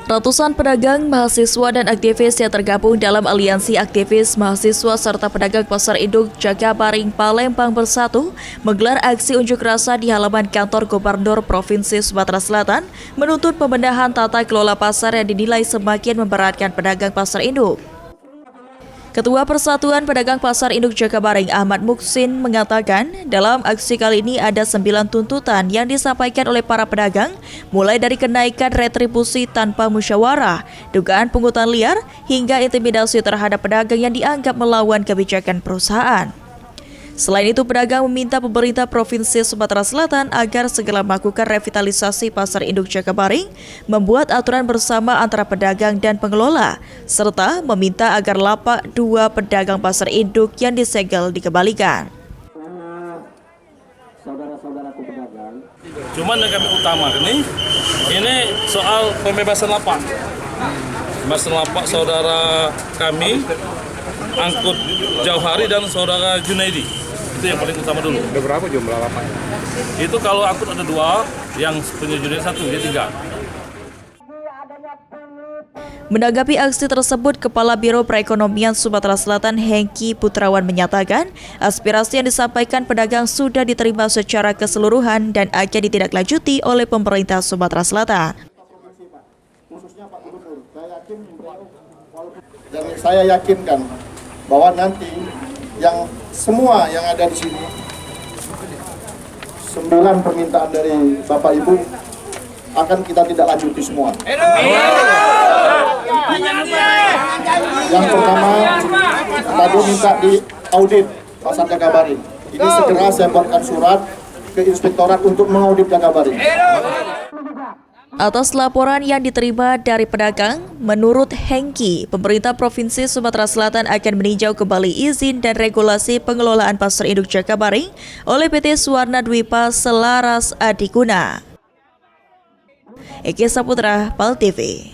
Ratusan pedagang, mahasiswa, dan aktivis yang tergabung dalam aliansi aktivis mahasiswa serta pedagang pasar induk Jakabaring Palembang Bersatu menggelar aksi unjuk rasa di halaman kantor Gubernur Provinsi Sumatera Selatan menuntut pembenahan tata kelola pasar yang dinilai semakin memberatkan pedagang pasar induk. Ketua Persatuan Pedagang Pasar Induk Jakabaring Ahmad Muksin mengatakan dalam aksi kali ini ada 9 tuntutan yang disampaikan oleh para pedagang, mulai dari kenaikan retribusi tanpa musyawarah, dugaan pungutan liar, hingga intimidasi terhadap pedagang yang dianggap melawan kebijakan perusahaan. Selain itu, pedagang meminta pemerintah Provinsi Sumatera Selatan agar segera melakukan revitalisasi pasar induk Jakabaring, membuat aturan bersama antara pedagang dan pengelola, serta meminta agar lapak 2 pedagang pasar induk yang disegel dikembalikan. Saudara-saudaraku pedagang, cuman yang kami utamakan ini soal pembebasan lapak. Pembebasan lapak saudara kami Angkut Jauhari dan saudara Junaidi. Itu yang paling utama dulu. ada berapa jumlah lapaknya? Itu kalau angkut ada 2, yang punya Junaidi 1, dia 3. Menanggapi aksi tersebut, Kepala Biro Perekonomian Sumatera Selatan Hengki Putrawan menyatakan aspirasi yang disampaikan pedagang sudah diterima secara keseluruhan dan akan ditindaklanjuti oleh pemerintah Sumatera Selatan. Khususnya Pak Gubernur, saya yakinkan bahwa nanti yang semua yang ada di sini 9 permintaan dari Bapak Ibu akan kita tidak lanjuti semua. Yang pertama tadi minta di audit pasar Jakabaring. Ini segera saya buatkan surat ke inspektorat untuk mengaudit Jakabaring. Atas laporan yang diterima dari pedagang, menurut Hengki, pemerintah Provinsi Sumatera Selatan akan meninjau kembali izin dan regulasi pengelolaan pasar induk Jakabaring oleh PT Suwarna Dwipa Selaras Adikuna. Eki Saputra, PAL TV.